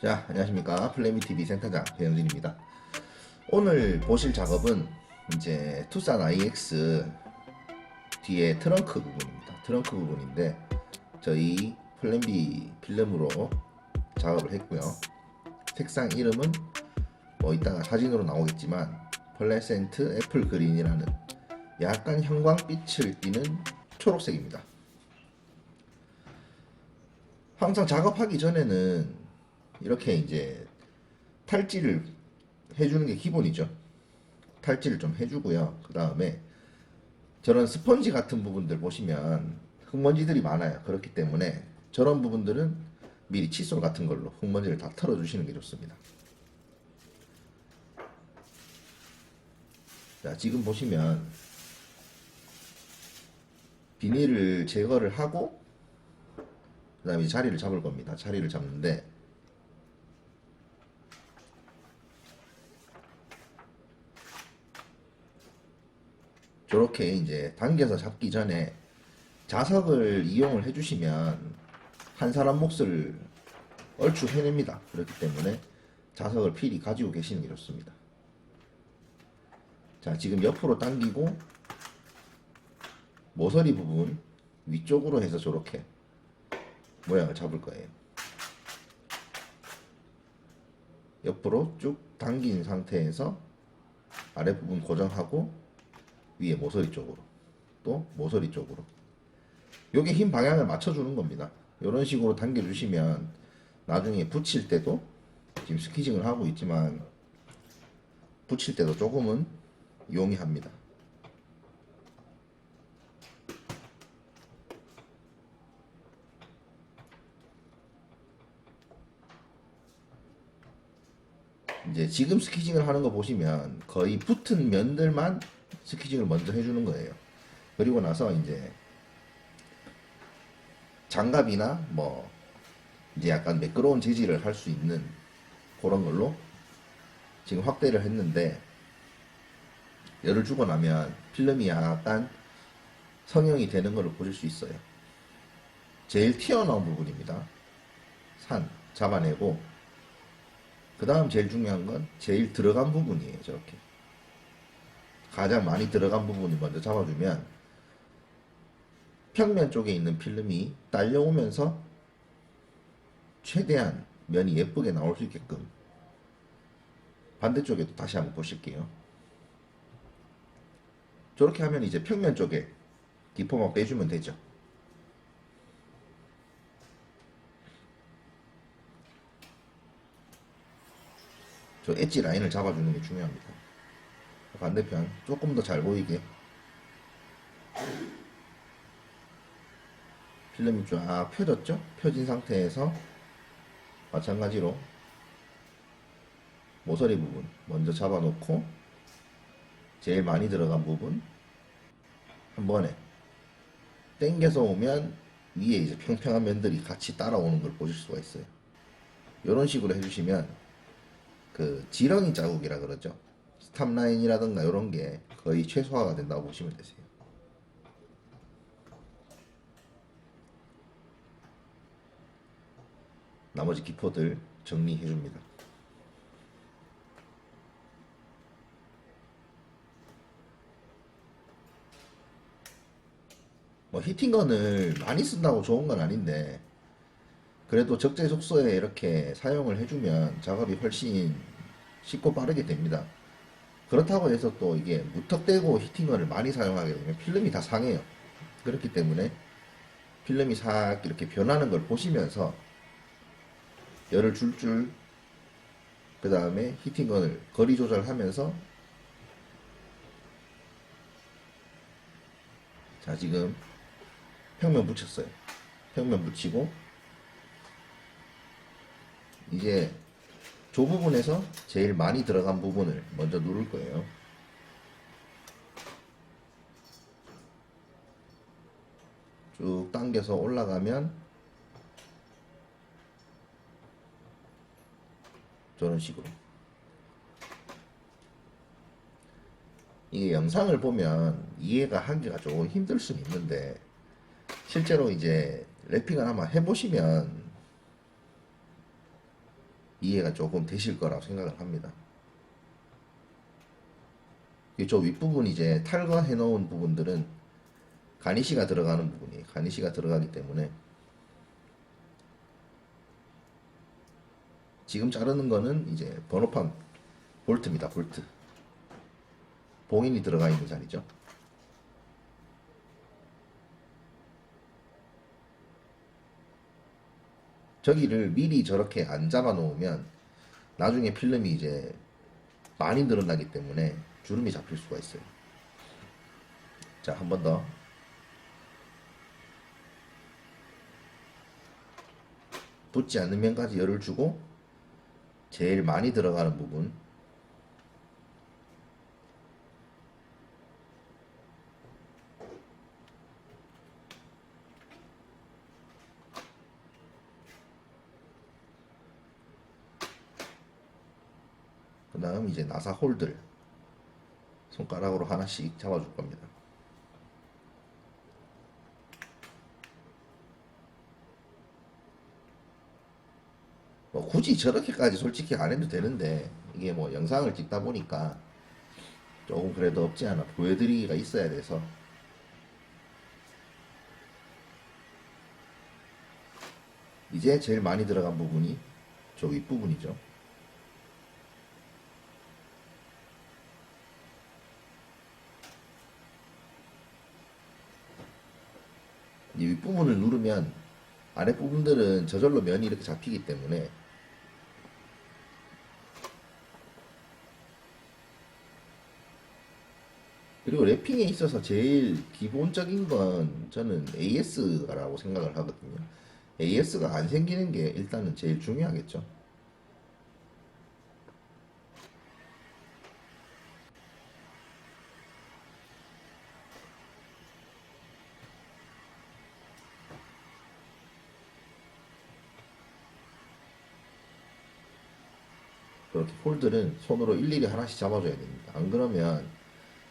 자, 안녕하십니까. 플레미TV 센터장 배영진입니다. 오늘 보실 작업은 이제 투싼 IX 뒤에 트렁크 부분입니다. 트렁크 부분인데 저희 플랜비 필름으로 작업을 했고요. 색상 이름은 뭐 이따가 사진으로 나오겠지만 플레센트 애플 그린이라는 약간 형광빛을 띠는 초록색입니다. 항상 작업하기 전에는 이렇게 이제 탈지를 해주는 게 기본이죠. 탈지를 좀 해주고요. 그 다음에 저런 스펀지 같은 부분들 보시면 흙먼지들이 많아요. 그렇기 때문에 저런 부분들은 미리 칫솔 같은 걸로 흙먼지를 다 털어주시는 게 좋습니다. 자, 지금 보시면 비닐을 제거를 하고 그 다음에 자리를 잡을 겁니다. 자리를 잡는데 저렇게 이제 당겨서 잡기 전에 자석을 이용을 해주시면 한 사람 몫을 얼추 해냅니다. 그렇기 때문에 자석을 필히 가지고 계시는 게 좋습니다. 자, 지금 옆으로 당기고 모서리 부분 위쪽으로 해서 저렇게 모양을 잡을 거예요. 옆으로 쭉 당긴 상태에서 아랫부분 고정하고 위에 모서리 쪽으로 또 모서리 쪽으로 요게 힘 방향을 맞춰주는 겁니다. 이런 식으로 당겨주시면 나중에 붙일 때도 지금 스키징을 하고 있지만 붙일 때도 조금은 용이합니다. 이제 지금 스키징을 하는 거 보시면 거의 붙은 면들만 스키징을 먼저 해주는 거예요. 그리고 나서 이제 장갑이나 뭐 이제 약간 매끄러운 재질을 할 수 있는 그런 걸로 지금 확대를 했는데 열을 주고 나면 필름이 약간 성형이 되는 것을 보실 수 있어요. 제일 튀어나온 부분입니다. 산 잡아내고 그 다음 제일 중요한 건 제일 들어간 부분이에요. 저렇게 가장 많이 들어간 부분을 먼저 잡아주면 평면 쪽에 있는 필름이 딸려오면서 최대한 면이 예쁘게 나올 수 있게끔 반대쪽에도 다시 한번 보실게요. 저렇게 하면 이제 평면 쪽에 디포만 빼주면 되죠. 저 엣지 라인을 잡아주는 게 중요합니다. 반대편 조금 더 잘 보이게 필름이 쫙 펴졌죠? 펴진 상태에서 마찬가지로 모서리 부분 먼저 잡아놓고 제일 많이 들어간 부분 한 번에 당겨서 오면 위에 이제 평평한 면들이 같이 따라오는 걸 보실 수가 있어요. 이런 식으로 해주시면 그 지렁이 자국이라 그러죠. 스탑라인이라든가 이런 게 거의 최소화가 된다고 보시면 되세요. 나머지 기포들 정리해 줍니다. 뭐 히팅건을 많이 쓴다고 좋은 건 아닌데 그래도 적재적소에 이렇게 사용을 해주면 작업이 훨씬 쉽고 빠르게 됩니다. 그렇다고 해서 또 이게 무턱대고 히팅건을 많이 사용하게 되면 필름이 다 상해요. 그렇기 때문에 필름이 싹 이렇게 변하는 걸 보시면서 열을 줄줄 그 다음에 히팅건을 거리 조절하면서 자 지금 평면 붙였어요. 평면 붙이고 이제 조 부분에서 제일 많이 들어간 부분을 먼저 누를 거예요. 쭉 당겨서 올라가면 저런 식으로 이게 영상을 보면 이해가 하기가 조금 힘들 수는 있는데 실제로 이제 랩핑을 한번 해보시면 이해가 조금 되실 거라고 생각을 합니다. 이쪽 윗부분 이제 탈거해 놓은 부분들은 가니쉬가 들어가는 부분이에요. 가니쉬가 들어가기 때문에 지금 자르는 거는 이제 번호판 볼트입니다. 볼트. 봉인이 들어가 있는 자리죠. 저기를 미리 저렇게 안 잡아 놓으면 나중에 필름이 이제 많이 늘어나기 때문에 주름이 잡힐 수가 있어요. 자, 한 번 더. 붙지 않는 면까지 열을 주고 제일 많이 들어가는 부분 그 다음 이제 나사 홀들 손가락으로 하나씩 잡아줄 겁니다. 뭐 굳이 저렇게까지 솔직히 안 해도 되는데 이게 뭐 영상을 찍다 보니까 조금 그래도 없지 않아 보여드리기가 있어야 돼서 이제 제일 많이 들어간 부분이 저 윗부분이죠. 이 윗부분을 누르면 아랫부분들은 저절로 면이 이렇게 잡히기 때문에 그리고 랩핑에 있어서 제일 기본적인 건 저는 AS라고 생각을 하거든요. AS가 안 생기는 게 일단은 제일 중요하겠죠. 그렇게 홀들은 손으로 일일이 하나씩 잡아줘야 됩니다. 안 그러면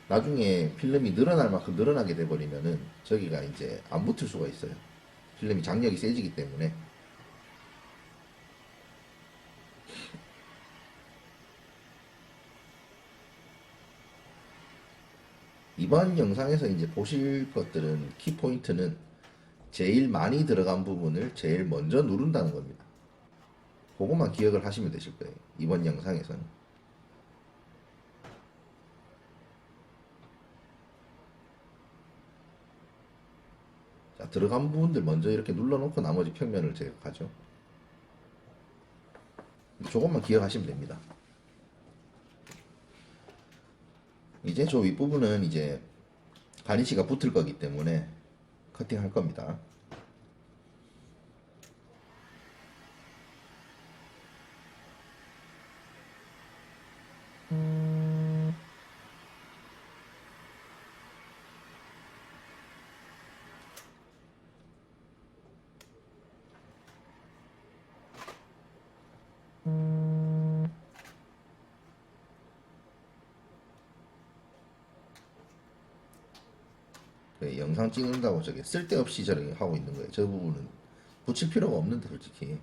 나중에 필름이 늘어날 만큼 늘어나게 돼버리면은 저기가 이제 안 붙을 수가 있어요. 필름이 장력이 세지기 때문에. 이번 영상에서 이제 보실 것들은 키포인트는 제일 많이 들어간 부분을 제일 먼저 누른다는 겁니다. 그것만 기억을 하시면 되실 거예요. 이번 영상에서는. 자, 들어간 부분들 먼저 이렇게 눌러놓고 나머지 평면을 제거하죠. 조금만 기억하시면 됩니다. 이제 저 윗부분은 이제 가니쉬가 붙을 거기 때문에 커팅할 겁니다. 네, 영상 찍는다고 저게 쓸데없이 저렇게 하고 있는 거예요. 저 부분은 붙일 필요가 없는데 솔직히.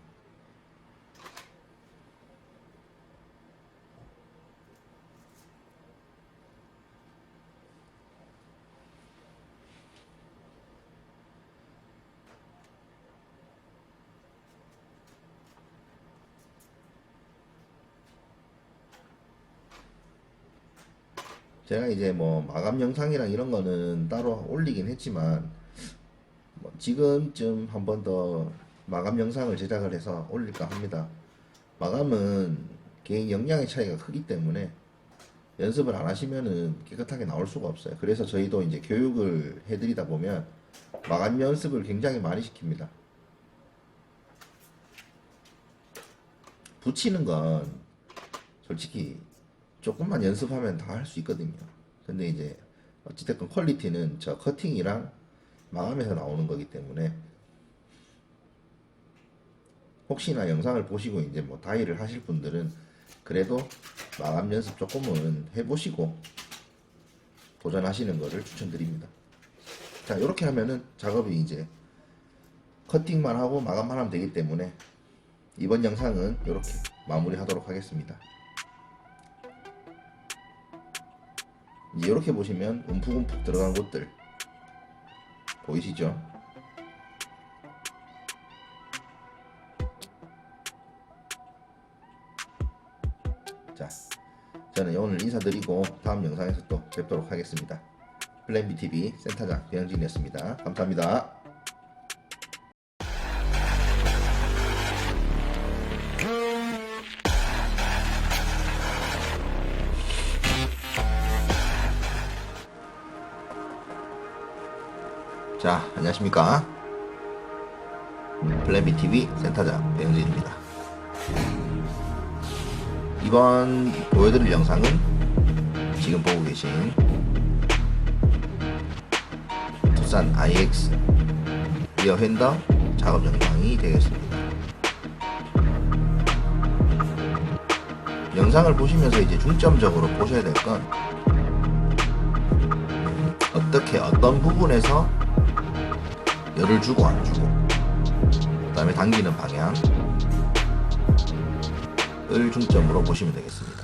제가 이제 뭐 마감 영상이랑 이런 거는 따로 올리긴 했지만 뭐 지금쯤 한번 더 마감 영상을 제작을 해서 올릴까 합니다. 마감은 개인 역량의 차이가 크기 때문에 연습을 안 하시면은 깨끗하게 나올 수가 없어요. 그래서 저희도 이제 교육을 해드리다 보면 마감 연습을 굉장히 많이 시킵니다. 붙이는 건 솔직히 조금만 연습하면 다 할 수 있거든요. 근데 이제 어찌됐건 퀄리티는 저 커팅이랑 마감에서 나오는 거기 때문에 혹시나 영상을 보시고 이제 뭐 다이를 하실 분들은 그래도 마감 연습 조금은 해보시고 도전하시는 거를 추천드립니다. 자, 이렇게 하면은 작업이 이제 커팅만 하고 마감만 하면 되기 때문에 이번 영상은 이렇게 마무리 하도록 하겠습니다. 이제 이렇게 보시면 움푹움푹 들어간 곳들 보이시죠? 자, 저는 오늘 인사드리고 다음 영상에서 또 뵙도록 하겠습니다. 플랜BTV 센터장 배영진이었습니다. 감사합니다. 자, 안녕하십니까. 플랜BTV 센터장 배영진입니다. 이번 보여드릴 영상은 지금 보고 계신 투싼 IX 리어 핸더 작업 영상이 되겠습니다. 영상을 보시면서 이제 중점적으로 보셔야 될 건 어떻게 어떤 부분에서 열을 주고 안 주고 그 다음에 당기는 방향을 중점으로 보시면 되겠습니다.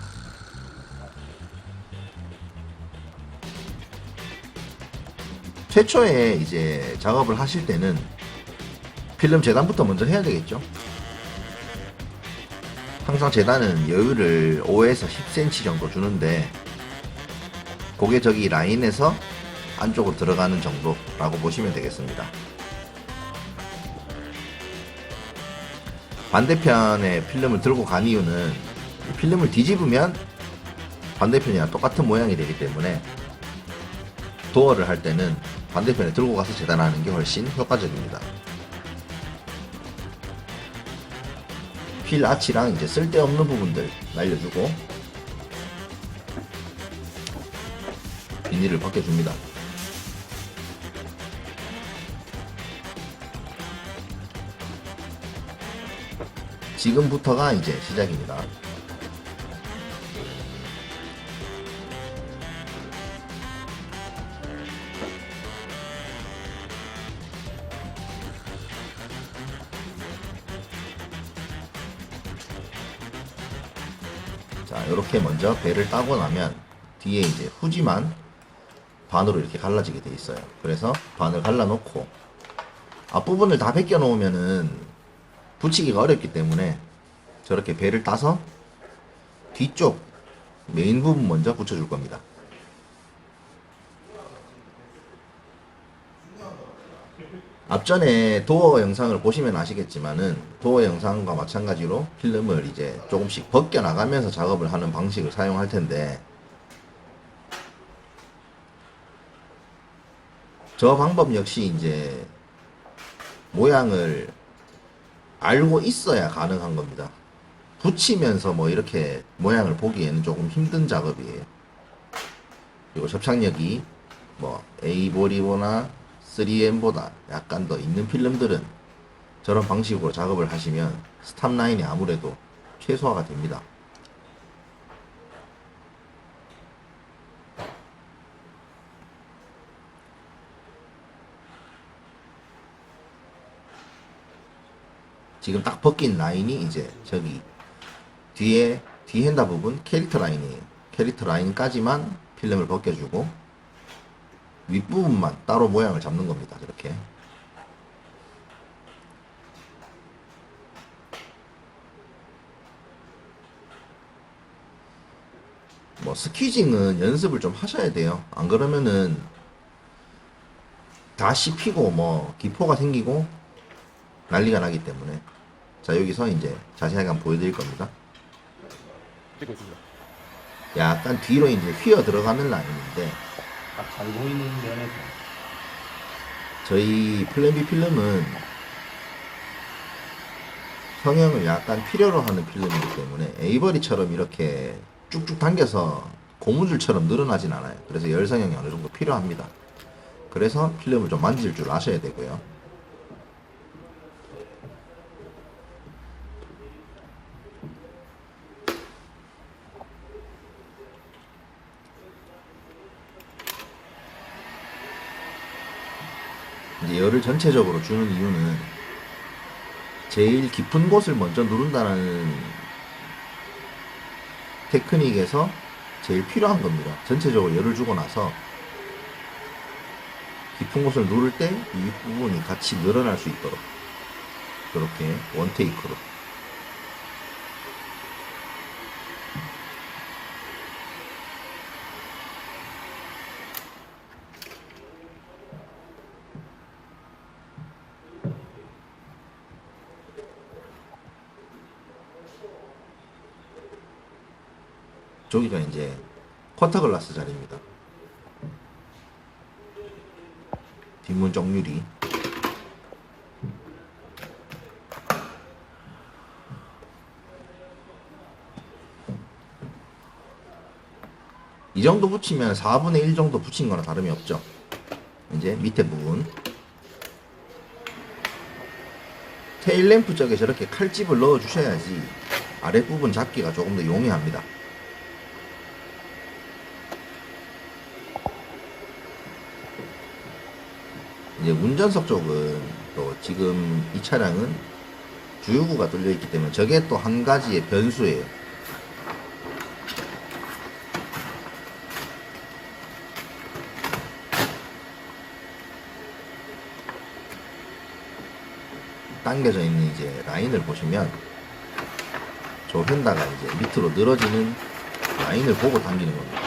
최초에 이제 작업을 하실 때는 필름 재단부터 먼저 해야 되겠죠. 항상 재단은 여유를 5에서 10cm 정도 주는데 그게 저기 라인에서 안쪽으로 들어가는 정도라고 보시면 되겠습니다. 반대편에 필름을 들고 간 이유는 필름을 뒤집으면 반대편이랑 똑같은 모양이 되기 때문에 도어를 할 때는 반대편에 들고 가서 재단하는 게 훨씬 효과적입니다. 필 아치랑 이제 쓸데없는 부분들 날려주고 비닐을 벗겨줍니다. 지금부터가 이제 시작입니다. 자, 이렇게 먼저 배를 따고 나면 뒤에 이제 후지만 반으로 이렇게 갈라지게 돼 있어요. 그래서 반을 갈라놓고 앞부분을 다 벗겨 놓으면은 붙이기가 어렵기 때문에 저렇게 배를 따서 뒤쪽 메인 부분 먼저 붙여줄 겁니다. 앞전에 도어 영상을 보시면 아시겠지만은 도어 영상과 마찬가지로 필름을 이제 조금씩 벗겨 나가면서 작업을 하는 방식을 사용할 텐데 저 방법 역시 이제 모양을 알고 있어야 가능한 겁니다. 붙이면서 뭐 이렇게 모양을 보기에는 조금 힘든 작업이에요. 그리고 접착력이 뭐 A45나 3M보다 약간 더 있는 필름들은 저런 방식으로 작업을 하시면 스탑 라인이 아무래도 최소화가 됩니다. 지금 딱 벗긴 라인이 이제 저기 뒤에 뒤핸다 부분 캐릭터 라인이에요. 캐릭터 라인까지만 필름을 벗겨주고 윗부분만 따로 모양을 잡는 겁니다. 저렇게. 뭐 스퀴징은 연습을 좀 하셔야 돼요. 안 그러면은 다 씹히고 뭐 기포가 생기고 난리가 나기 때문에. 자, 여기서 이제 자세하게 한번 보여드릴 겁니다. 찍고 있습니다. 약간 뒤로 이제 휘어 들어가는 라인인데 딱 잘 보이는 면에서 저희 플랜B 필름은 성형을 약간 필요로 하는 필름이기 때문에 에이버리처럼 이렇게 쭉쭉 당겨서 고무줄처럼 늘어나진 않아요. 그래서 열 성형이 어느 정도 필요합니다. 그래서 필름을 좀 만질 줄 아셔야 되고요. 이제 열을 전체적으로 주는 이유는 제일 깊은 곳을 먼저 누른다는 테크닉에서 제일 필요한 겁니다. 전체적으로 열을 주고 나서 깊은 곳을 누를 때 이 부분이 같이 늘어날 수 있도록 그렇게 원테이크로 저기가 이제 쿼터 글라스 자리입니다. 뒷문 정유리. 이 정도 붙이면 4분의 1 정도 붙인 거나 다름이 없죠. 이제 밑에 부분. 테일램프 쪽에 저렇게 칼집을 넣어 주셔야지 아랫부분 잡기가 조금 더 용이합니다. 이제 운전석 쪽은 또 지금 이 차량은 주유구가 뚫려 있기 때문에 저게 또 한 가지의 변수예요. 당겨져 있는 이제 라인을 보시면 저 휀다가 이제 밑으로 늘어지는 라인을 보고 당기는 겁니다.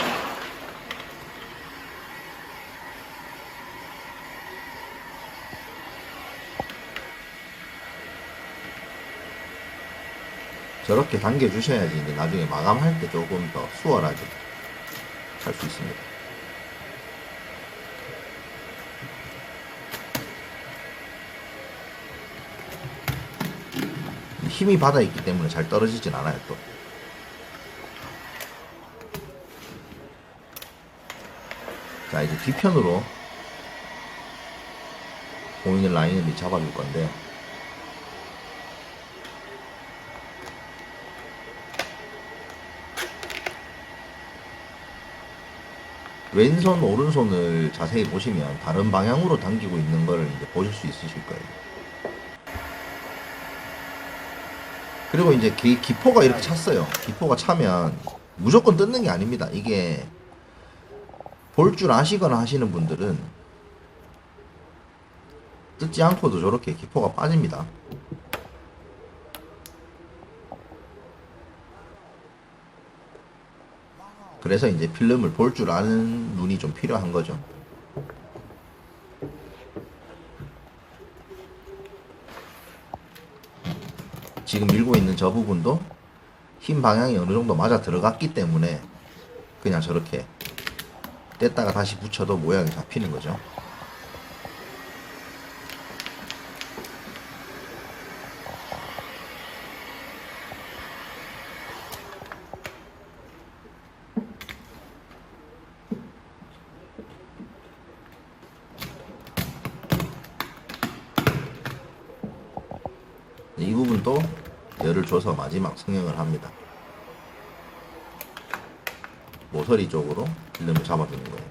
저렇게 당겨 주셔야지 이제 나중에 마감할 때 조금 더 수월하게 할 수 있습니다. 힘이 받아 있기 때문에 잘 떨어지진 않아요 또. 자 이제 뒤편으로 보이는 라인을 잡아줄 건데 왼손 오른손을 자세히 보시면 다른 방향으로 당기고 있는 걸 이제 보실 수 있으실 거예요. 그리고 이제 기포가 이렇게 찼어요. 기포가 차면 무조건 뜯는 게 아닙니다. 이게 볼 줄 아시거나 하시는 분들은 뜯지 않고도 저렇게 기포가 빠집니다. 그래서 이제 필름을 볼 줄 아는 눈이 좀 필요한 거죠. 지금 밀고 있는 저 부분도 힘 방향이 어느 정도 맞아 들어갔기 때문에 그냥 저렇게 뗐다가 다시 붙여도 모양이 잡히는 거죠. 이 부분도 열을 줘서 마지막 성형을 합니다. 모서리 쪽으로 필름을 잡아주는 거예요.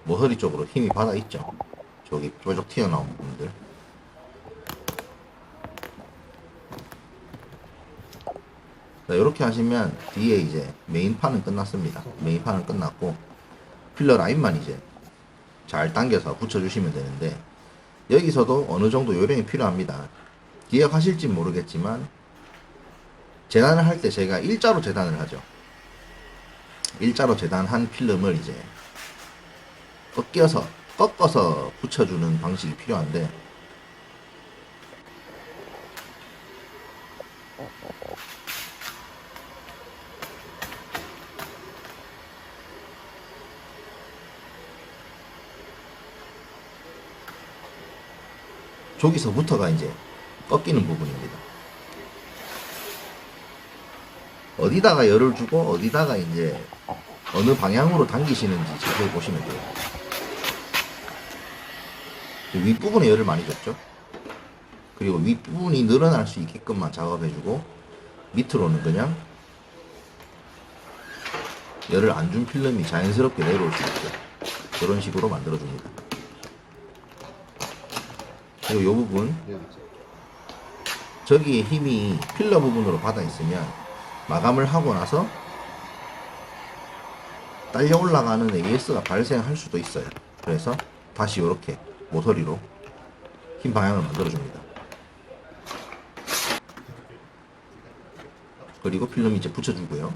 모서리 쪽으로 힘이 받아 있죠. 저기 뾰족 튀어나온 부분들. 자, 이렇게 하시면 뒤에 이제 메인판은 끝났습니다. 메인판은 끝났고 필러 라인만 이제 잘 당겨서 붙여주시면 되는데 여기서도 어느 정도 요령이 필요합니다. 기억하실지 모르겠지만 재단을 할 때 제가 일자로 재단을 하죠. 일자로 재단한 필름을 이제 꺾어서 붙여주는 방식이 필요한데 저기서부터가 이제 꺾이는 부분입니다. 어디다가 열을 주고 어디다가 이제 어느 방향으로 당기시는지 자세히 보시면 돼요. 윗부분에 열을 많이 줬죠. 그리고 윗부분이 늘어날 수 있게끔만 작업해주고 밑으로는 그냥 열을 안 준 필름이 자연스럽게 내려올 수 있게 그런 식으로 만들어줍니다. 그리고 이 부분 저기에 힘이 필러 부분으로 받아 있으면 마감을 하고 나서 딸려 올라가는 AS가 발생할 수도 있어요. 그래서 다시 이렇게 모서리로 힘 방향을 만들어 줍니다. 그리고 필름 이제 붙여주고요.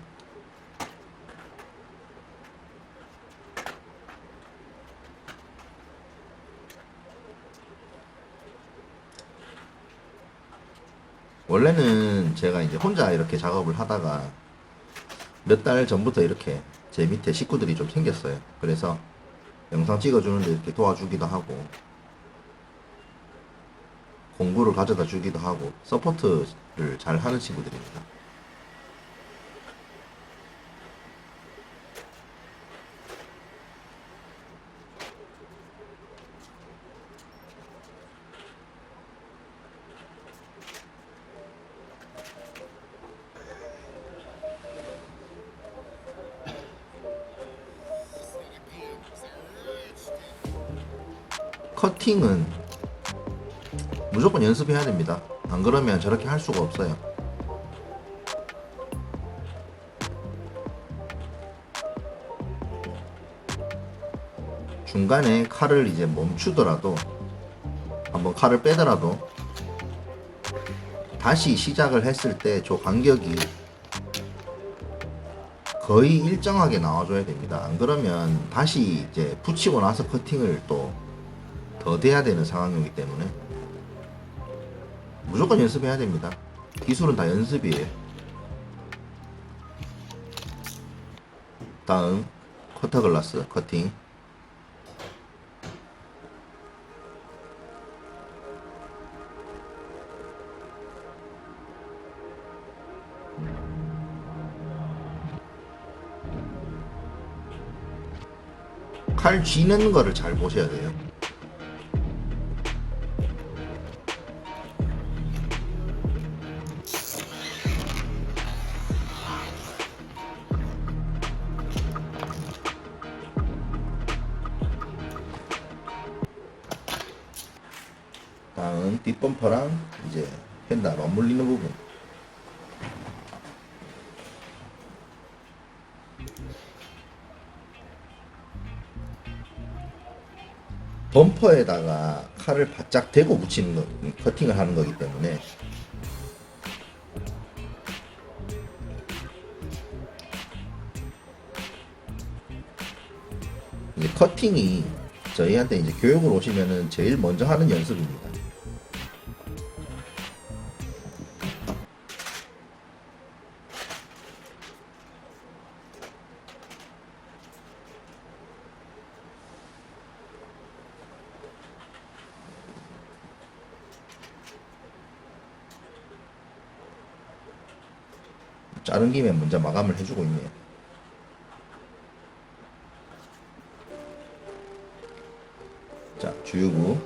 원래는 제가 이제 혼자 이렇게 작업을 하다가 몇 달 전부터 이렇게 제 밑에 식구들이 좀 생겼어요. 그래서 영상 찍어주는데 이렇게 도와주기도 하고 공구를 가져다 주기도 하고 서포트를 잘 하는 친구들입니다. 커팅은 무조건 연습해야 됩니다. 안 그러면 저렇게 할 수가 없어요. 중간에 칼을 이제 멈추더라도 한번 칼을 빼더라도 다시 시작을 했을 때 저 간격이 거의 일정하게 나와줘야 됩니다. 안 그러면 다시 이제 붙이고 나서 커팅을 또 더 돼야 되는 상황이기 때문에 무조건 연습해야 됩니다. 기술은 다 연습이에요. 다음 커터 글라스 커팅. 칼 쥐는 거를 잘 보셔야 돼요. 다음 뒷범퍼랑 이제 펜다 맞물리는 부분. 범퍼에다가 칼을 바짝 대고 붙이는 거, 커팅을 하는 거기 때문에 이제 커팅이 저희한테 이제 교육을 오시면은 제일 먼저 하는 연습입니다. 자른 김에 먼저 마감을 해주고 있네요. 자, 주유구.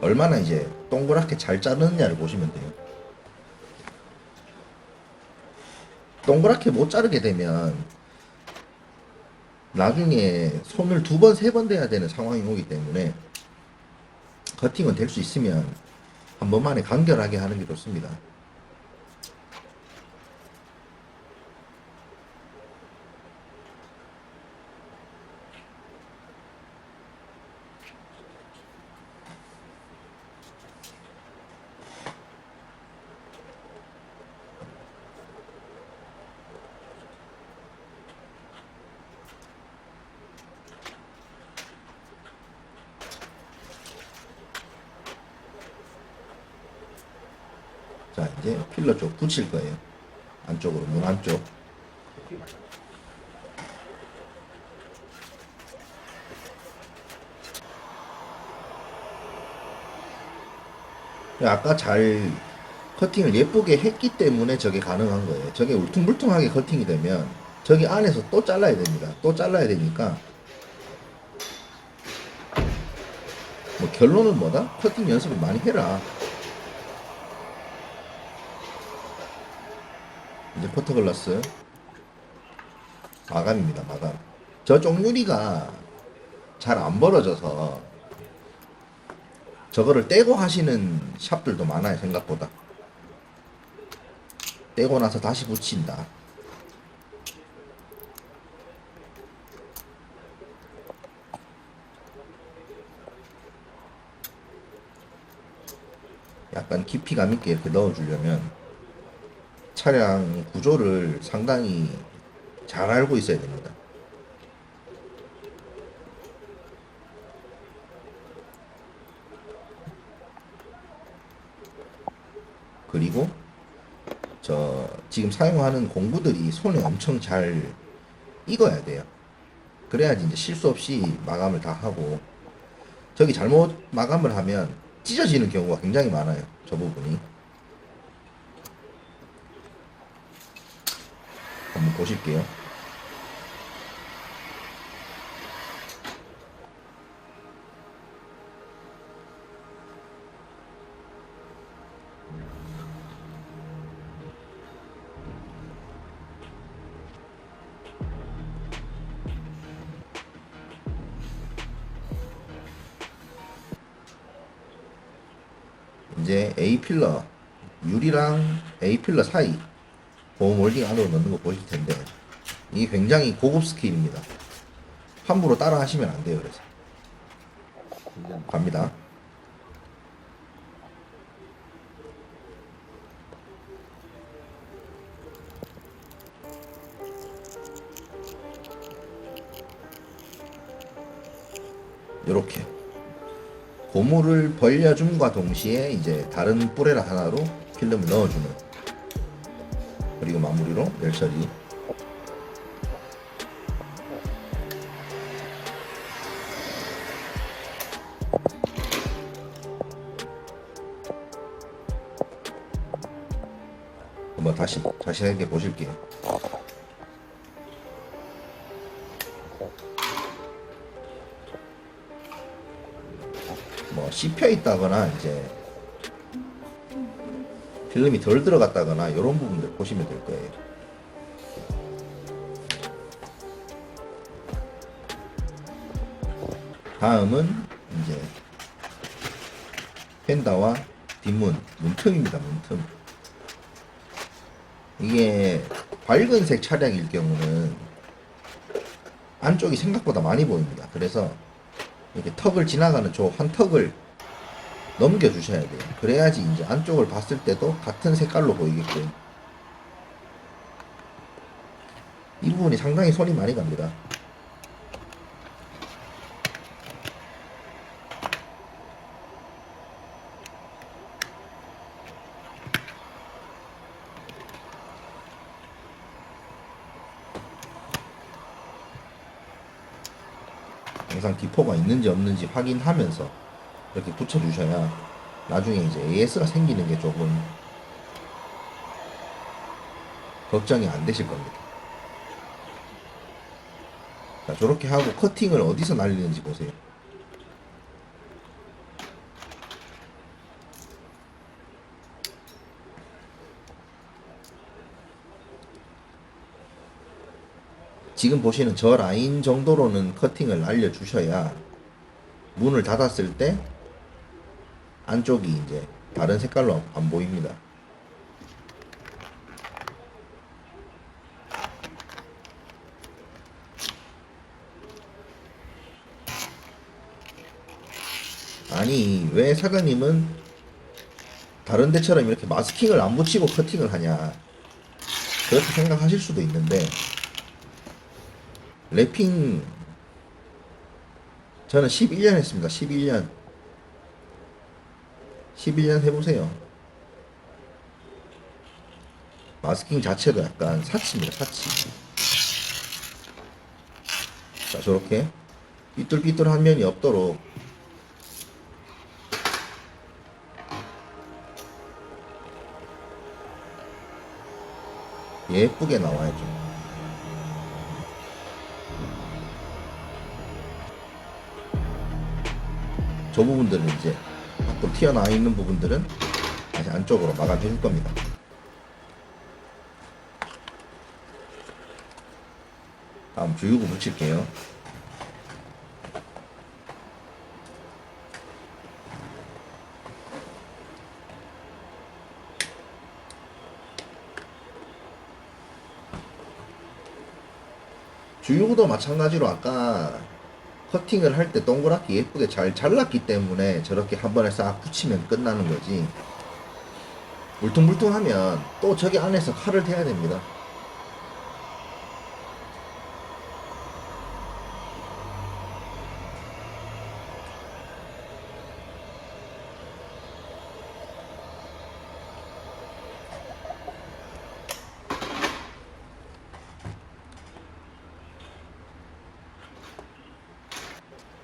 얼마나 이제 동그랗게 잘 자르느냐를 보시면 돼요. 동그랗게 못 자르게 되면 나중에 손을 2번, 3번 대야 되는 상황이 오기 때문에 커팅은 될 수 있으면 한 번만에 간결하게 하는 게 좋습니다. 자, 이제 필러 쪽 붙일 거예요. 안쪽으로, 문 안쪽. 아까 잘 커팅을 예쁘게 했기 때문에 저게 가능한 거예요. 저게 울퉁불퉁하게 커팅이 되면 저기 안에서 또 잘라야 됩니다. 또 잘라야 되니까 뭐 결론은 뭐다? 커팅 연습을 많이 해라. 이제 포터글라스 마감입니다. 마감. 저쪽 유리가 잘 안 벌어져서 저거를 떼고 하시는 샵들도 많아요. 생각보다. 떼고 나서 다시 붙인다. 약간 깊이감 있게 이렇게 넣어주려면 차량 구조를 상당히 잘 알고 있어야 됩니다. 그리고 저 지금 사용하는 공구들이 손에 엄청 잘 익어야 돼요. 그래야지 이제 실수 없이 마감을 다 하고, 저기 잘못 마감을 하면 찢어지는 경우가 굉장히 많아요. 저 부분이. 한번 보실게요. 이제 A필러, 유리랑 A필러 사이 고무 몰딩 안으로 넣는 거 보실 텐데, 이게 굉장히 고급 스킬입니다. 함부로 따라 하시면 안 돼요. 그래서 갑니다. 요렇게 고무를 벌려줌과 동시에 이제 다른 뿌레라 하나로 필름을 넣어주는, 그리고 마무리로 열 처리. 한번 다시 자세하게 보실게요. 뭐 씹혀 있다거나 이제 필름이 덜 들어갔다거나 이런 부분들 보시면 될 거예요. 다음은 이제 펜다와 뒷문, 문틈입니다. 문틈. 이게 밝은색 차량일 경우는 안쪽이 생각보다 많이 보입니다. 그래서 이렇게 턱을 지나가는 저 한 턱을 넘겨 주셔야 돼요. 그래야지 이제 안쪽을 봤을 때도 같은 색깔로 보이게끔. 이 부분이 상당히 손이 많이 갑니다. 항상 디포가 있는지 없는지 확인하면서 이렇게 붙여주셔야 나중에 이제 AS가 생기는 게 조금 걱정이 안 되실 겁니다. 자, 저렇게 하고 커팅을 어디서 날리는지 보세요. 지금 보시는 저 라인 정도로는 커팅을 날려주셔야 문을 닫았을 때 안쪽이 이제 다른 색깔로 안 보입니다. 아니, 왜 사장님은 다른 데처럼 이렇게 마스킹을 안 붙이고 커팅을 하냐, 그렇게 생각하실 수도 있는데, 랩핑 저는 11년 했습니다. 11년 해보세요. 마스킹 자체도 약간 사치입니다. 사치. 자, 저렇게 삐뚤삐뚤한 면이 없도록 예쁘게 나와야죠. 저 부분들은 이제 밖으로 튀어나와 있는 부분들은 다시 안쪽으로 마감해 줄 겁니다. 다음 주유구 붙일게요. 주유구도 마찬가지로 아까 커팅을 할 때 동그랗게 예쁘게 잘 잘랐기 때문에 저렇게 한 번에 싹 붙이면 끝나는 거지. 울퉁불퉁하면 또 저기 안에서 칼을 대야 됩니다.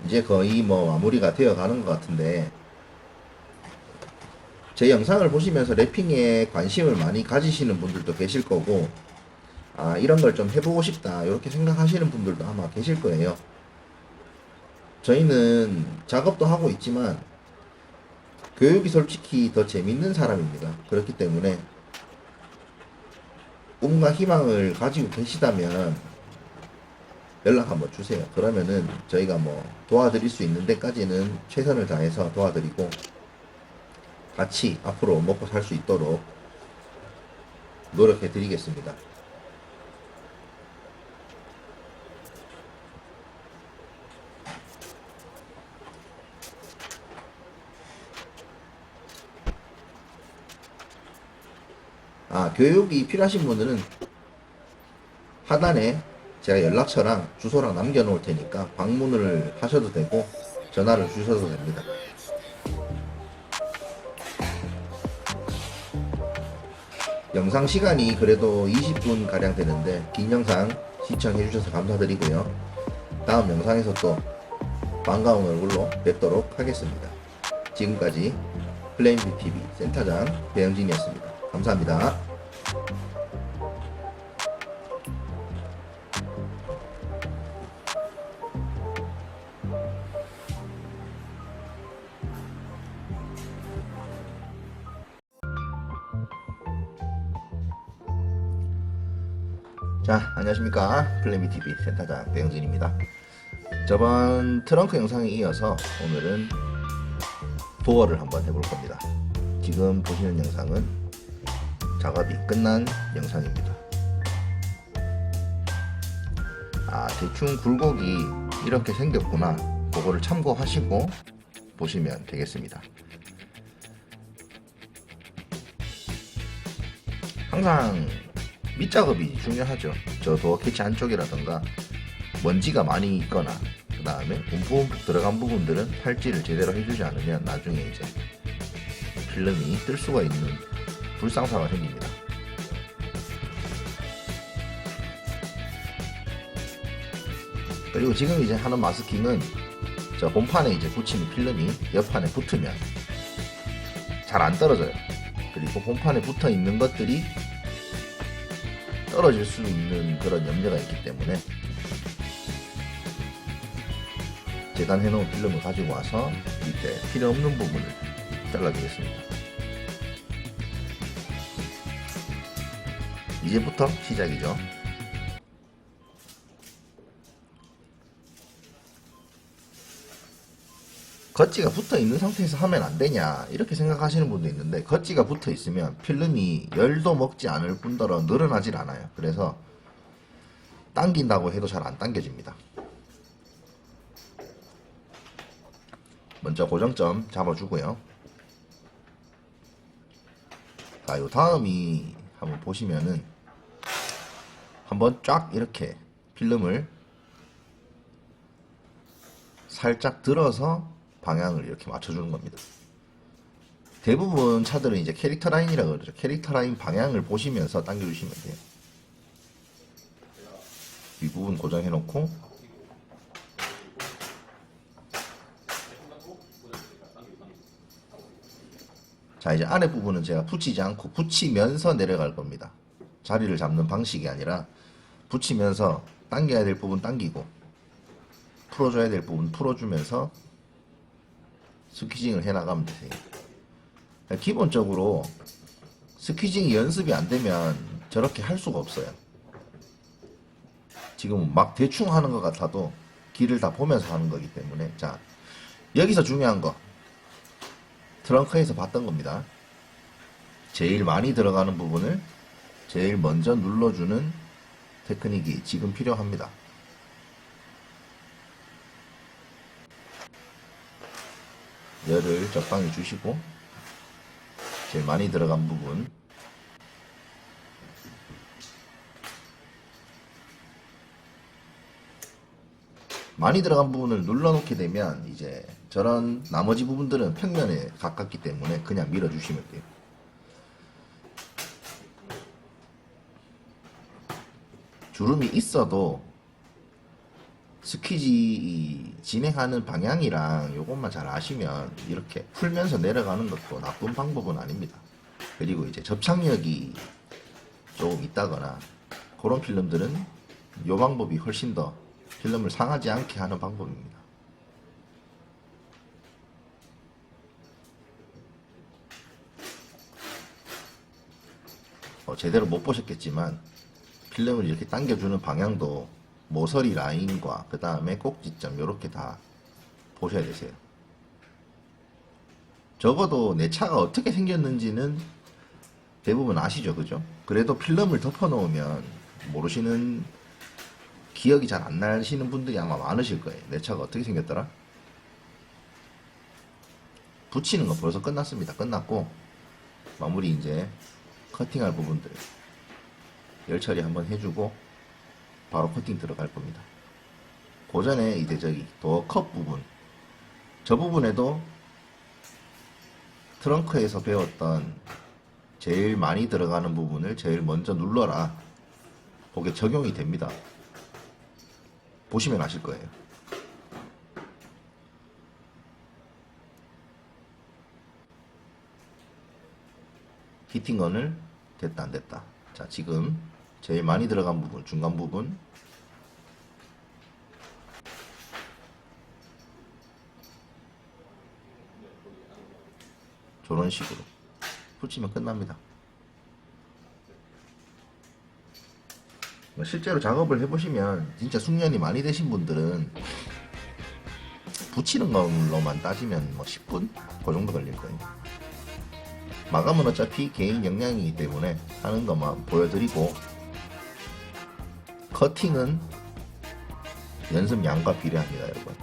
이제 거의 뭐 마무리가 되어 가는 것 같은데, 제 영상을 보시면서 랩핑에 관심을 많이 가지시는 분들도 계실 거고, 아, 이런 걸 좀 해보고 싶다, 이렇게 생각하시는 분들도 아마 계실 거예요. 저희는 작업도 하고 있지만, 교육이 솔직히 더 재밌는 사람입니다. 그렇기 때문에, 꿈과 희망을 가지고 계시다면, 연락 한번 주세요. 그러면은 저희가 뭐 도와드릴 수 있는 데까지는 최선을 다해서 도와드리고, 같이 앞으로 먹고 살 수 있도록 노력해 드리겠습니다. 아, 교육이 필요하신 분들은 하단에 제가 연락처랑 주소랑 남겨놓을 테니까 방문을 하셔도 되고 전화를 주셔도 됩니다. 영상 시간이 그래도 20분 가량 되는데 긴 영상 시청해 주셔서 감사드리고요. 다음 영상에서 또 반가운 얼굴로 뵙도록 하겠습니다. 지금까지 플레임비TV 센터장 배영진이었습니다. 감사합니다. 자, 안녕하십니까. 플레임비TV 센터장 배영진입니다. 저번 트렁크 영상에 이어서 오늘은 도어를 한번 해볼 겁니다. 지금 보시는 영상은 작업이 끝난 영상입니다. 아, 대충 굴곡이 이렇게 생겼구나, 그거를 참고하시고 보시면 되겠습니다. 항상 밑작업이 중요하죠. 저 도어 캐치 안쪽이라던가 먼지가 많이 있거나, 그 다음에 움푹움푹 들어간 부분들은 팔찌를 제대로 해주지 않으면 나중에 이제 필름이 뜰 수가 있는 불상사가 생깁니다. 그리고 지금 이제 하는 마스킹은 저 본판에 이제 붙이는 필름이 옆판에 붙으면 잘 안 떨어져요. 그리고 본판에 붙어 있는 것들이 떨어질 수 있는 그런 염려가 있기 때문에 재단해 놓은 필름을 가지고 와서 밑에 필요 없는 부분을 잘라주겠습니다. 이제부터 시작이죠. 겉지가 붙어 있는 상태에서 하면 안 되냐, 이렇게 생각하시는 분도 있는데, 겉지가 붙어 있으면 필름이 열도 먹지 않을 뿐더러 늘어나질 않아요. 그래서 당긴다고 해도 잘 안 당겨집니다. 먼저 고정점 잡아주고요. 자, 요 다음이 한번 보시면은 한번 쫙 이렇게 필름을 살짝 들어서 방향을 이렇게 맞춰주는 겁니다. 대부분 차들은 이제 캐릭터 라인이라고 그러죠. 캐릭터 라인 방향을 보시면서 당겨주시면 돼요. 이 부분 고정해놓고, 자, 이제 아래 부분은 제가 붙이지 않고 붙이면서 내려갈 겁니다. 자리를 잡는 방식이 아니라 붙이면서 당겨야 될 부분 당기고 풀어줘야 될 부분 풀어주면서 스퀴징을 해나가면 되세요. 기본적으로 스퀴징이 연습이 안 되면 저렇게 할 수가 없어요. 지금 막 대충 하는 것 같아도 길을 다 보면서 하는 거기 때문에. 자, 여기서 중요한 거 트렁크에서 봤던 겁니다. 제일 많이 들어가는 부분을 제일 먼저 눌러주는 테크닉이 지금 필요합니다. 열을 적당히 주시고 제일 많이 들어간 부분 많이 들어간 부분을 눌러놓게 되면 이제 저런 나머지 부분들은 평면에 가깝기 때문에 그냥 밀어주시면 돼요. 주름이 있어도 스퀴지 진행하는 방향이랑 요것만 잘 아시면 이렇게 풀면서 내려가는 것도 나쁜 방법은 아닙니다. 그리고 이제 접착력이 조금 있다거나 그런 필름들은 요 방법이 훨씬 더 필름을 상하지 않게 하는 방법입니다. 제대로 못 보셨겠지만 필름을 이렇게 당겨주는 방향도 모서리 라인과 그 다음에 꼭지점 요렇게 다 보셔야 되세요. 적어도 내 차가 어떻게 생겼는지는 대부분 아시죠, 그죠? 그래도 필름을 덮어 놓으면 모르시는, 기억이 잘 안 나시는 분들이 아마 많으실 거예요. 내 차가 어떻게 생겼더라? 붙이는 거 벌써 끝났습니다. 끝났고 마무리 이제 커팅할 부분들 열 처리 한번 해주고 바로 커팅 들어갈 겁니다. 그 전에 이제 저기 도어 컵 부분, 저 부분에도 트렁크에서 배웠던 제일 많이 들어가는 부분을 제일 먼저 눌러라, 그게 적용이 됩니다. 보시면 아실 거예요. 히팅건을 됐다 안 됐다. 자, 지금 제일 많이 들어간 부분, 중간 부분 저런 식으로 붙이면 끝납니다. 실제로 작업을 해보시면 진짜 숙련이 많이 되신 분들은 붙이는 걸로만 따지면 뭐 10분? 그 정도 걸릴 거예요. 마감은 어차피 개인 역량이기 때문에 하는 것만 보여드리고, 커팅은 연습량과 비례합니다, 여러분.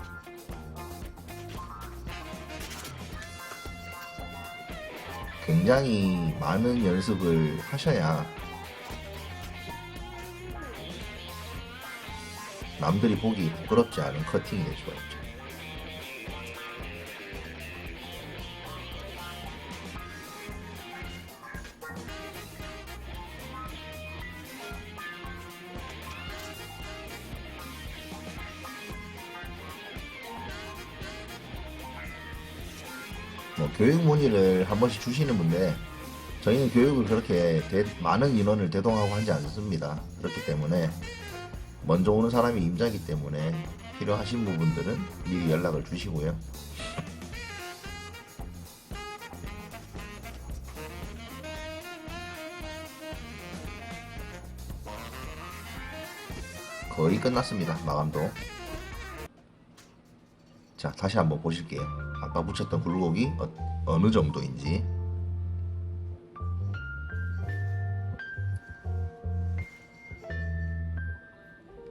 굉장히 많은 연습을 하셔야 남들이 보기 부끄럽지 않은 커팅이 될 수가 있죠. 교육 문의를 한 번씩 주시는 분데 저희는 교육을 그렇게 많은 인원을 대동하고 하지 않습니다. 그렇기 때문에 먼저 오는 사람이 임자이기 때문에 필요하신 부분들은 미리 연락을 주시고요. 거의 끝났습니다. 마감도. 자, 다시 한번 보실게요. 아까 붙였던 굴곡이 어느 정도인지.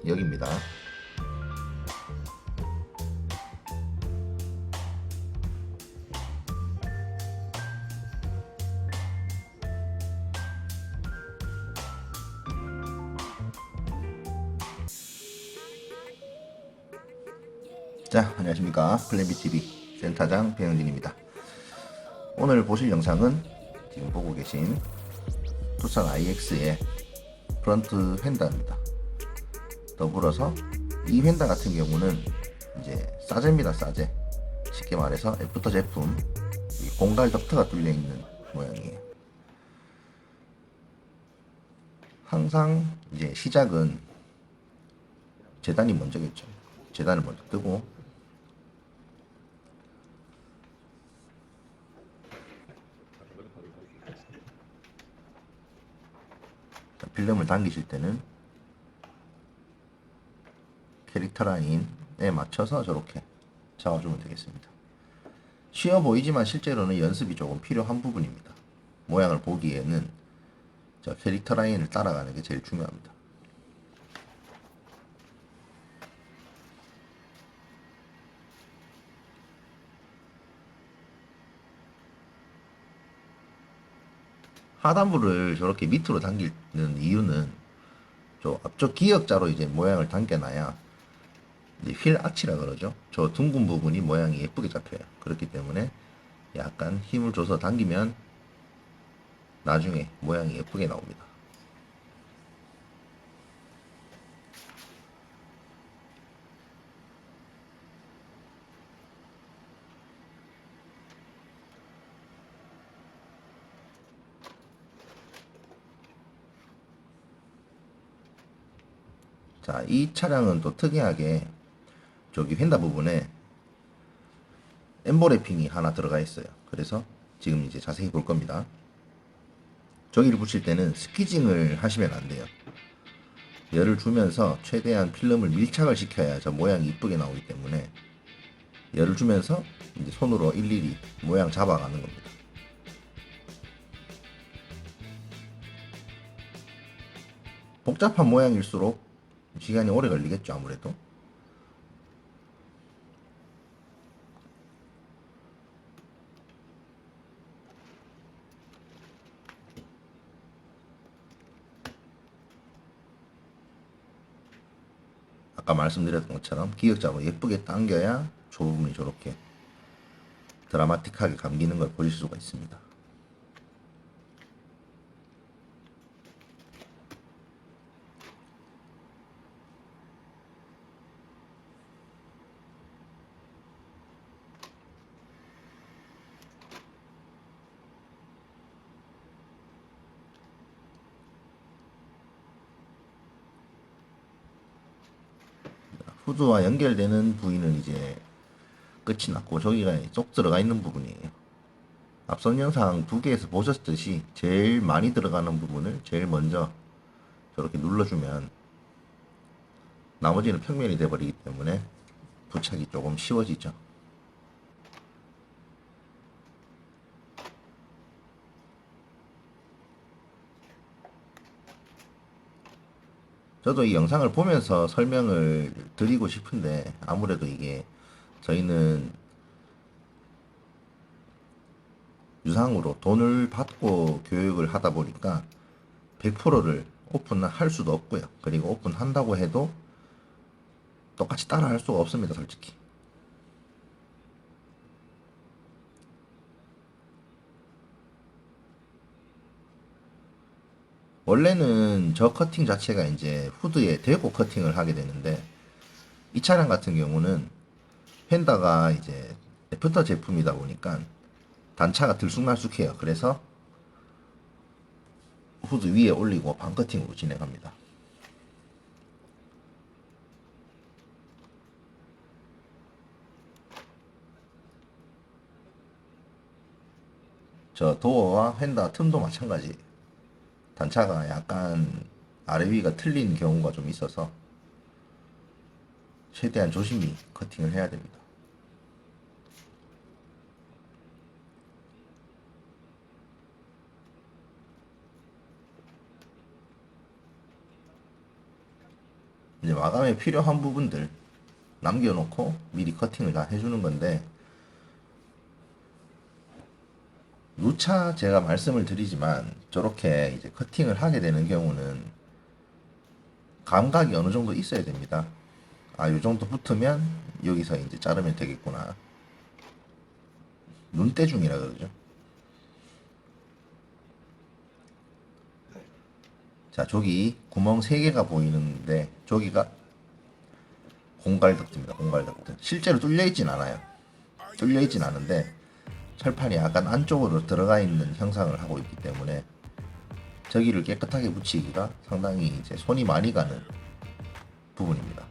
여기입니다. 자, 안녕하십니까. 플랜비TV 센터장 배영진입니다. 오늘 보실 영상은 지금 보고 계신 투싼 IX의 프런트 휀다입니다. 더불어서 이 휀다 같은 경우는 이제 싸제입니다. 싸제. 쉽게 말해서 애프터 제품 이 공갈 덕트가 뚫려 있는 모양이에요. 항상 이제 시작은 재단이 먼저겠죠. 재단을 먼저 뜨고 필름을 당기실 때는 캐릭터 라인에 맞춰서 저렇게 잡아주면 되겠습니다. 쉬워 보이지만 실제로는 연습이 조금 필요한 부분입니다. 모양을 보기에는 저 캐릭터 라인을 따라가는 게 제일 중요합니다. 하단부를 저렇게 밑으로 당기는 이유는 저 앞쪽 기역자로 이제 모양을 당겨놔야 이제 휠 아치라 그러죠. 저 둥근 부분이 모양이 예쁘게 잡혀요. 그렇기 때문에 약간 힘을 줘서 당기면 나중에 모양이 예쁘게 나옵니다. 자, 이 차량은 또 특이하게 저기 휀다 부분에 엠보래핑이 하나 들어가 있어요. 그래서 지금 이제 자세히 볼 겁니다. 저기를 붙일 때는 스키징을 하시면 안 돼요. 열을 주면서 최대한 필름을 밀착을 시켜야 저 모양이 이쁘게 나오기 때문에 열을 주면서 이제 손으로 일일이 모양 잡아가는 겁니다. 복잡한 모양일수록 시간이 오래 걸리겠죠, 아무래도. 아까 말씀드렸던 것처럼 기역자로 예쁘게 당겨야 저 부분이 저렇게 드라마틱하게 감기는 걸 보실 수가 있습니다. 후드와 연결되는 부위는 이제 끝이 났고 저기가 쏙 들어가 있는 부분이에요. 앞선 영상 두 개에서 보셨듯이 제일 많이 들어가는 부분을 제일 먼저 저렇게 눌러주면 나머지는 평면이 돼버리기 때문에 부착이 조금 쉬워지죠. 저도 이 영상을 보면서 설명을 드리고 싶은데 아무래도 이게 저희는 유상으로 돈을 받고 교육을 하다 보니까 100%를 오픈할 수도 없고요. 그리고 오픈한다고 해도 똑같이 따라 할 수가 없습니다, 솔직히. 원래는 저 커팅 자체가 이제 후드에 대고 커팅을 하게 되는데 이 차량 같은 경우는 휀다가 이제 애프터 제품이다 보니까 단차가 들쑥날쑥해요. 그래서 후드 위에 올리고 반커팅으로 진행합니다. 저 도어와 휀다 틈도 마찬가지. 단차가 약간 아래 위가 틀린 경우가 좀 있어서 최대한 조심히 커팅을 해야 됩니다. 이제 마감에 필요한 부분들 남겨놓고 미리 커팅을 다 해주는 건데 누차 제가 말씀을 드리지만 저렇게 이제 커팅을 하게 되는 경우는 감각이 어느 정도 있어야 됩니다. 아, 요 정도 붙으면 여기서 이제 자르면 되겠구나. 눈대중이라 그러죠. 자, 저기 구멍 3개가 보이는데 저기가 공갈 덕트입니다. 공갈 덕트. 실제로 뚫려 있진 않아요. 뚫려 있진 않은데 철판이 약간 안쪽으로 들어가 있는 형상을 하고 있기 때문에 저기를 깨끗하게 붙이기가 상당히 이제 손이 많이 가는 부분입니다.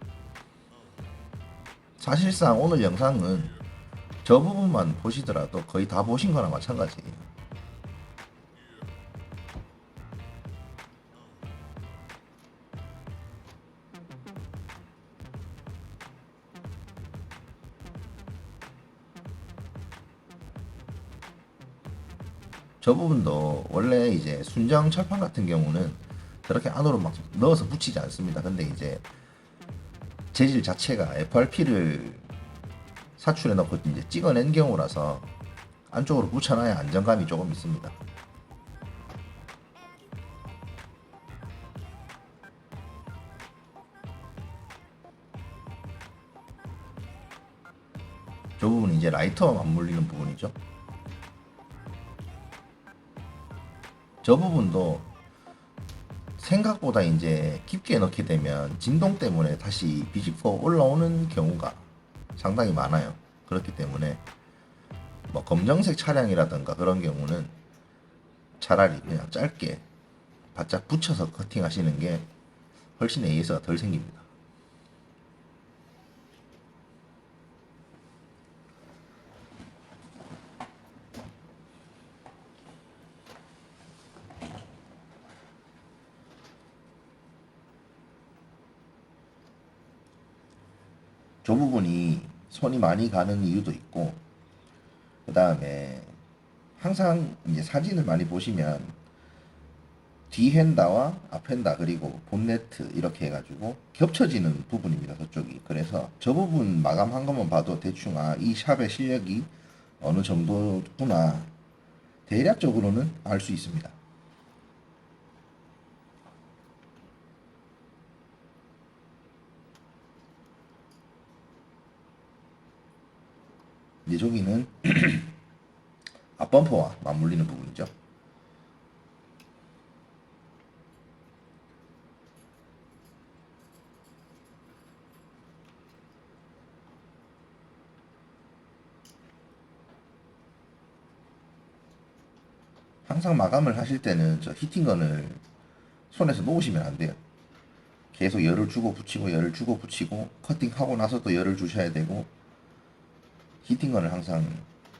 사실상 오늘 영상은 저 부분만 보시더라도 거의 다 보신 거나 마찬가지예요. 저 부분도 원래 이제 순정 철판 같은 경우는 저렇게 안으로 막 넣어서 붙이지 않습니다. 근데 이제 재질 자체가 FRP를 사출해 넣고 이제 찍어낸 경우라서 안쪽으로 붙여놔야 안정감이 조금 있습니다. 저 부분은 이제 라이터 맞물리는 부분이죠. 저 부분도 생각보다 이제 깊게 넣게 되면 진동 때문에 다시 비집고 올라오는 경우가 상당히 많아요. 그렇기 때문에 뭐 검정색 차량이라든가 그런 경우는 차라리 그냥 짧게 바짝 붙여서 커팅 하시는 게 훨씬 AS가 덜 생깁니다. 저 부분이 손이 많이 가는 이유도 있고, 그 다음에 항상 이제 사진을 많이 보시면 뒤 휀다와 앞 휀다 그리고 본네트 이렇게 해가지고 겹쳐지는 부분입니다. 저쪽이. 그래서 저 부분 마감한 것만 봐도 대충 이 샵의 실력이 어느 정도구나 대략적으로는 알 수 있습니다. 이제 저기는 앞범퍼와 맞물리는 부분이죠. 항상 마감을 하실 때는 저 히팅건을 손에서 놓으시면 안 돼요. 계속 열을 주고 붙이고 열을 주고 붙이고 커팅하고 나서 또 열을 주셔야 되고 히팅건을 항상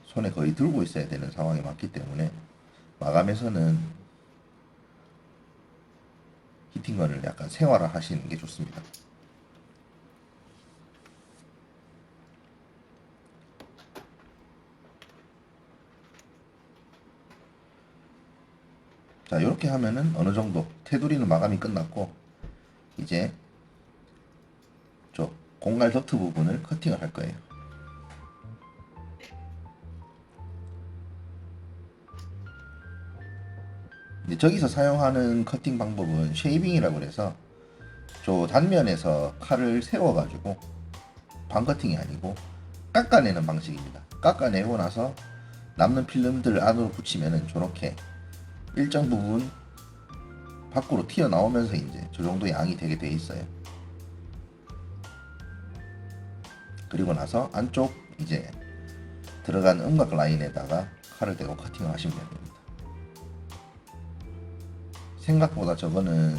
손에 거의 들고 있어야 되는 상황이 많기 때문에 마감에서는 히팅건을 약간 생활화 하시는 게 좋습니다. 자, 이렇게 하면은 어느 정도 테두리는 마감이 끝났고 이제 저 공갈 덕트 부분을 커팅을 할 거예요. 근데 저기서 사용하는 커팅 방법은 쉐이빙이라고 해서 저 단면에서 칼을 세워가지고 반커팅이 아니고 깎아내는 방식입니다. 깎아내고 나서 남는 필름들 안으로 붙이면은 저렇게 일정 부분 밖으로 튀어나오면서 이제 저 정도 양이 되게 돼 있어요. 그리고 나서 안쪽 이제 들어간 음각 라인에다가 칼을 대고 커팅을 하시면 됩니다. 생각보다 저거는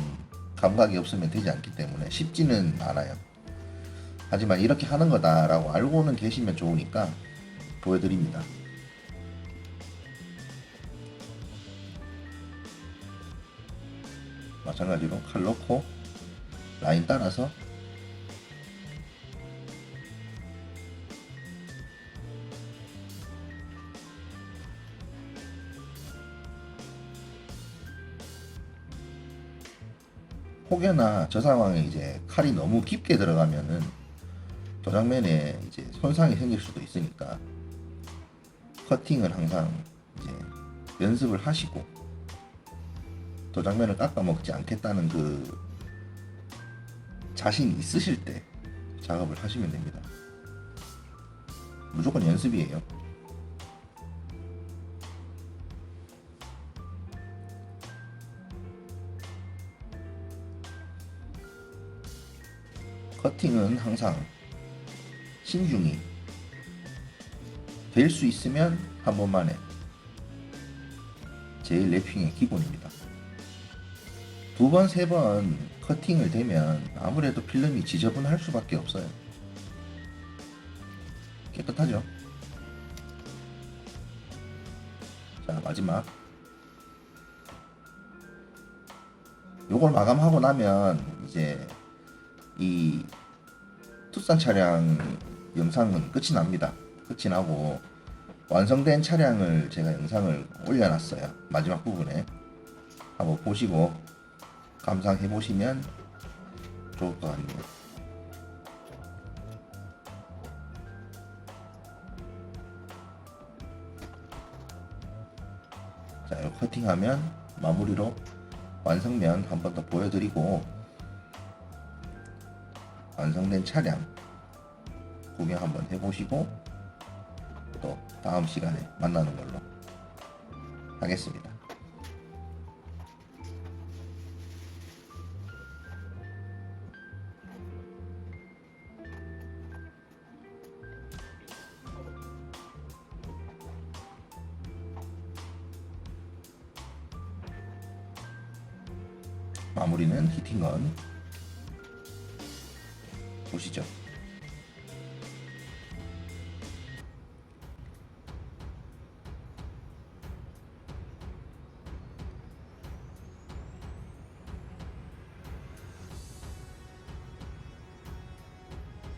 감각이 없으면 되지 않기 때문에 쉽지는 않아요. 하지만 이렇게 하는 거다라고 알고는 계시면 좋으니까 보여드립니다. 마찬가지로 칼 넣고 라인 따라서 혹여나 저 상황에 이제 칼이 너무 깊게 들어가면은 도장면에 이제 손상이 생길 수도 있으니까 커팅을 항상 이제 연습을 하시고 도장면을 깎아 먹지 않겠다는 그 자신 있으실 때 작업을 하시면 됩니다. 무조건 연습이에요. 커팅은 항상 신중히 될 수 있으면 한 번만에 제일 랩핑의 기본입니다. 두 번, 세 번 커팅을 되면 아무래도 필름이 지저분할 수밖에 없어요. 깨끗하죠? 자, 마지막. 요걸 마감하고 나면 이제 이 투싼 차량 영상은 끝이 납니다. 끝이 나고 완성된 차량을 제가 영상을 올려놨어요. 마지막 부분에 한번 보시고 감상해 보시면 좋을 것 같네요. 자, 이 커팅하면 마무리로 완성면 한 번 더 보여드리고 완성된 차량 구경 한번 해보시고 또 다음 시간에 만나는 걸로 하겠습니다. 마무리는 히팅건 보시죠.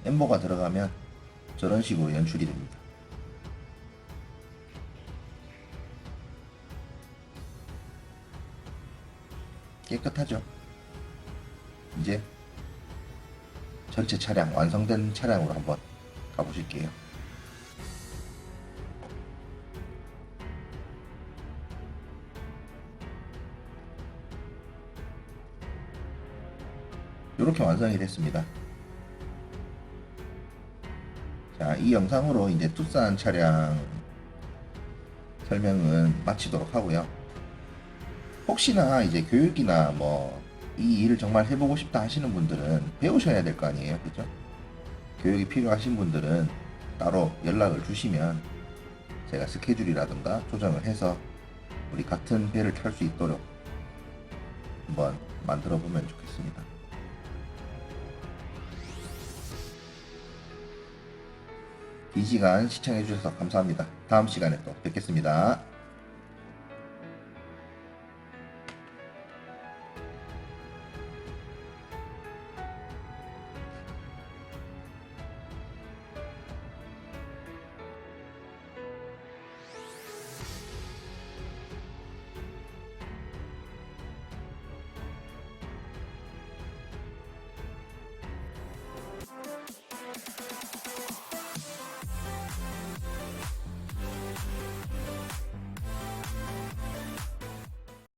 엠버가 들어가면 저런 식으로 연출이 됩니다. 깨끗하죠? 이제 전체 차량 완성된 차량으로 한번 가보실게요. 이렇게 완성이 됐습니다. 자, 이 영상으로 이제 투싼 차량 설명은 마치도록 하고요. 혹시나 이제 교육이나 뭐 이 일을 정말 해보고 싶다 하시는 분들은 배우셔야 될 거 아니에요, 그죠? 교육이 필요하신 분들은 따로 연락을 주시면 제가 스케줄이라든가 조정을 해서 우리 같은 배를 탈 수 있도록 한번 만들어 보면 좋겠습니다. 긴 시간 시청해 주셔서 감사합니다. 다음 시간에 또 뵙겠습니다.